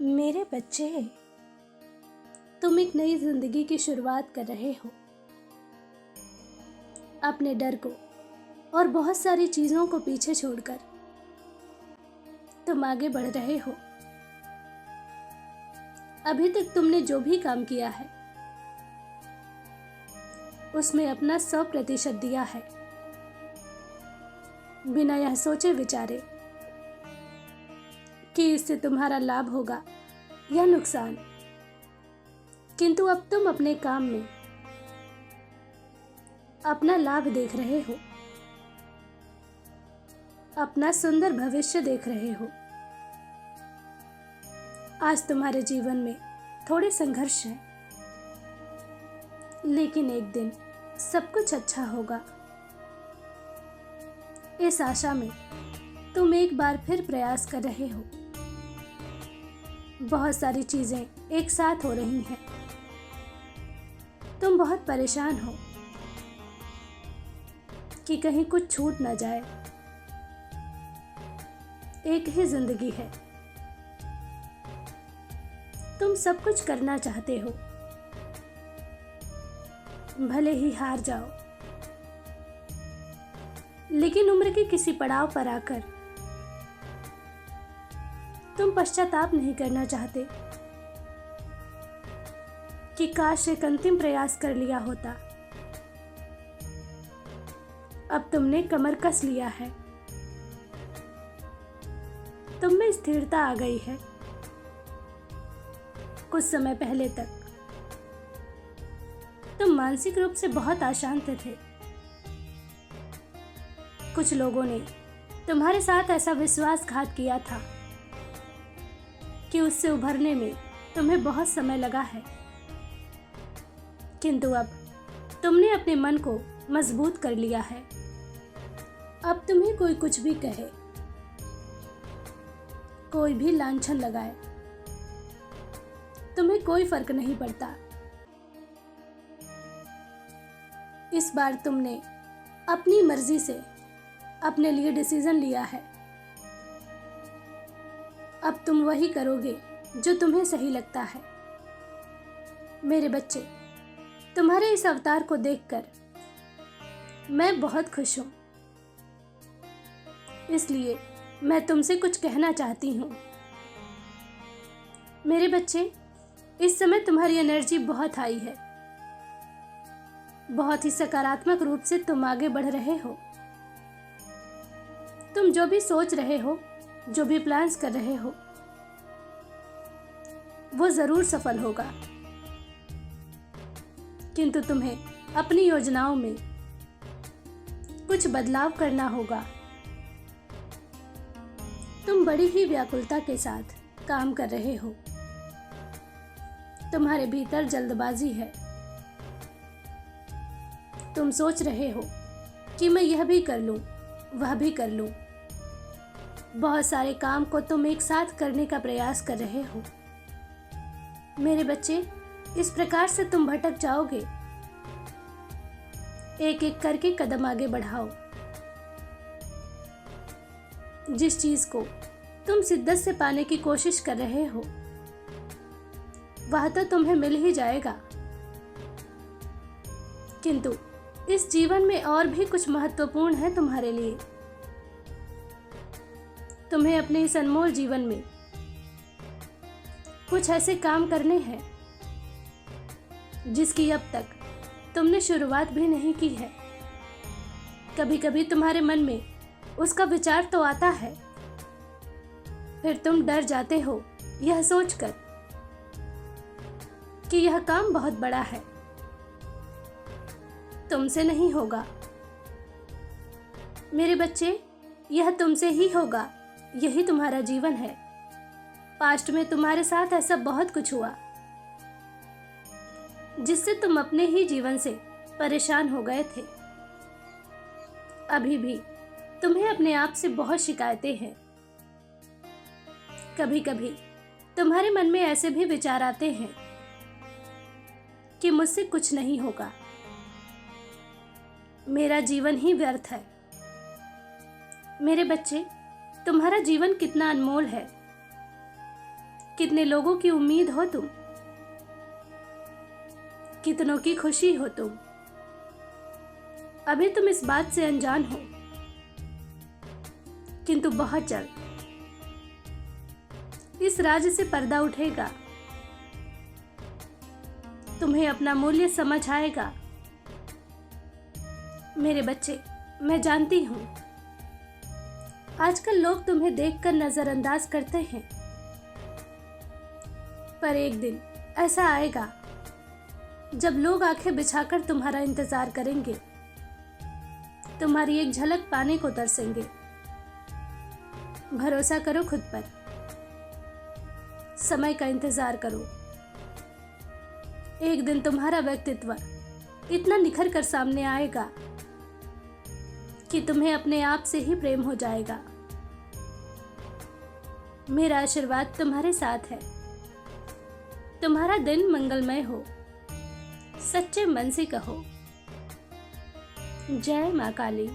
मेरे बच्चे, तुम एक नई जिंदगी की शुरुआत कर रहे हो। अपने डर को और बहुत सारी चीजों को पीछे छोड़कर तुम आगे बढ़ रहे हो। अभी तक तुमने जो भी काम किया है उसमें अपना 100% दिया है, बिना यह सोचे विचारे कि इससे तुम्हारा लाभ होगा या नुकसान। किंतु अब तुम अपने काम में अपना लाभ देख रहे हो, अपना सुंदर भविष्य देख रहे हो। आज तुम्हारे जीवन में थोड़े संघर्ष है, लेकिन एक दिन सब कुछ अच्छा होगा। इस आशा में तुम एक बार फिर प्रयास कर रहे हो। बहुत सारी चीजें एक साथ हो रही हैं। तुम बहुत परेशान हो कि कहीं कुछ छूट ना जाए। एक ही जिंदगी है, तुम सब कुछ करना चाहते हो, भले ही हार जाओ, लेकिन उम्र के किसी पड़ाव पर आकर तुम पश्चाताप नहीं करना चाहते कि काश एक अंतिम प्रयास कर लिया होता। अब तुमने कमर कस लिया है, तुम में स्थिरता आ गई है। कुछ समय पहले तक तुम मानसिक रूप से बहुत अशांत थे। कुछ लोगों ने तुम्हारे साथ ऐसा विश्वासघात किया था कि उससे उभरने में तुम्हें बहुत समय लगा है। किंतु अब तुमने अपने मन को मजबूत कर लिया है। अब तुम्हें कोई कुछ भी कहे, कोई भी लांछन लगाए, तुम्हें कोई फर्क नहीं पड़ता। इस बार तुमने अपनी मर्जी से अपने लिए डिसीजन लिया है। अब तुम वही करोगे जो तुम्हें सही लगता है। मेरे बच्चे, तुम्हारे इस अवतार को देखकर मैं बहुत खुश हूं। इसलिए मैं तुमसे कुछ कहना चाहती हूं। मेरे बच्चे, इस समय तुम्हारी एनर्जी बहुत हाई है। बहुत ही सकारात्मक रूप से तुम आगे बढ़ रहे हो। तुम जो भी सोच रहे हो, जो भी प्लान्स कर रहे हो, वो जरूर सफल होगा। किंतु तुम्हें अपनी योजनाओं में कुछ बदलाव करना होगा। तुम बड़ी ही व्याकुलता के साथ काम कर रहे हो। तुम्हारे भीतर जल्दबाजी है। तुम सोच रहे हो कि मैं यह भी कर लूं, वह भी कर लूं। बहुत सारे काम को तुम एक साथ करने का प्रयास कर रहे हो। मेरे बच्चे, इस प्रकार से तुम भटक जाओगे। एक एक करके कदम आगे बढ़ाओ। जिस चीज को तुम शिद्दत से पाने की कोशिश कर रहे हो, वह तो तुम्हें मिल ही जाएगा। किंतु इस जीवन में और भी कुछ महत्वपूर्ण है तुम्हारे लिए। तुम्हें अपने इस अनमोल जीवन में कुछ ऐसे काम करने हैं जिसकी अब तक तुमने शुरुआत भी नहीं की है। कभी कभी तुम्हारे मन में उसका विचार तो आता है, फिर तुम डर जाते हो यह सोचकर कि यह काम बहुत बड़ा है, तुमसे नहीं होगा। मेरे बच्चे, यह तुमसे ही होगा। यही तुम्हारा जीवन है। पास्ट में तुम्हारे साथ ऐसा बहुत कुछ हुआ जिससे तुम अपने ही जीवन से परेशान हो गए थे। अभी भी तुम्हें अपने आप से बहुत शिकायतें हैं। कभी कभी तुम्हारे मन में ऐसे भी विचार आते हैं कि मुझसे कुछ नहीं होगा, मेरा जीवन ही व्यर्थ है। मेरे बच्चे, तुम्हारा जीवन कितना अनमोल है। कितने लोगों की उम्मीद हो तुम, कितनों की खुशी हो तुम। अभी तुम इस बात से अनजान हो, किंतु बहुत जल्द इस राज से पर्दा उठेगा। तुम्हें अपना मूल्य समझ आएगा। मेरे बच्चे, मैं जानती हूं आजकल लोग तुम्हें देखकर नजरअंदाज करते हैं, पर एक दिन ऐसा आएगा जब लोग आंखें बिछाकर तुम्हारा इंतजार करेंगे, तुम्हारी एक झलक पाने को तरसेंगे। भरोसा करो खुद पर, समय का इंतजार करो। एक दिन तुम्हारा व्यक्तित्व इतना निखर कर सामने आएगा कि तुम्हें अपने आप से ही प्रेम हो जाएगा। मेरा आशीर्वाद तुम्हारे साथ है। तुम्हारा दिन मंगलमय हो, सच्चे मन से कहो जय मां काली।